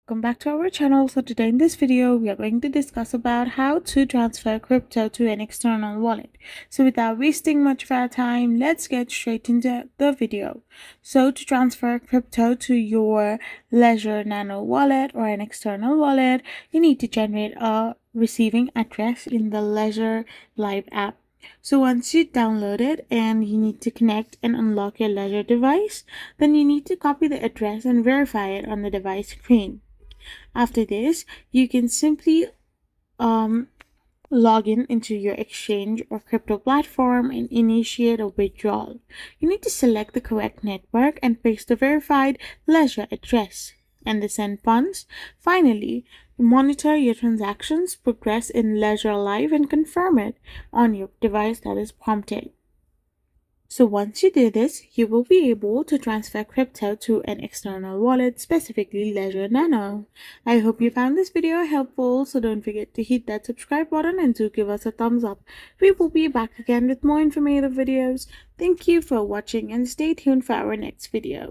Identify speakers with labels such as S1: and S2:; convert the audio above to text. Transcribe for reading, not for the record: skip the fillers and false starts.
S1: Welcome back to our channel. So today in this video we are going to discuss about how to transfer crypto to an external wallet. So without wasting much of our time, let's get straight into the video. So to transfer crypto to your Ledger Nano wallet or an external wallet, you need to generate a receiving address in the Ledger Live app. So once you download it and you need to connect and unlock your Ledger device, then you need to copy the address and verify it on the device screen. After this, you can simply log in into your exchange or crypto platform and initiate a withdrawal. You need to select the correct network and paste the verified Ledger address and the send funds. Finally, monitor your transactions progress in Ledger Live and confirm it on your device that is prompted. So once you do this, you will be able to transfer crypto to an external wallet, specifically Ledger Nano. I hope you found this video helpful, so don't forget to hit that subscribe button and do give us a thumbs up. We will be back again with more informative videos. Thank you for watching and stay tuned for our next video.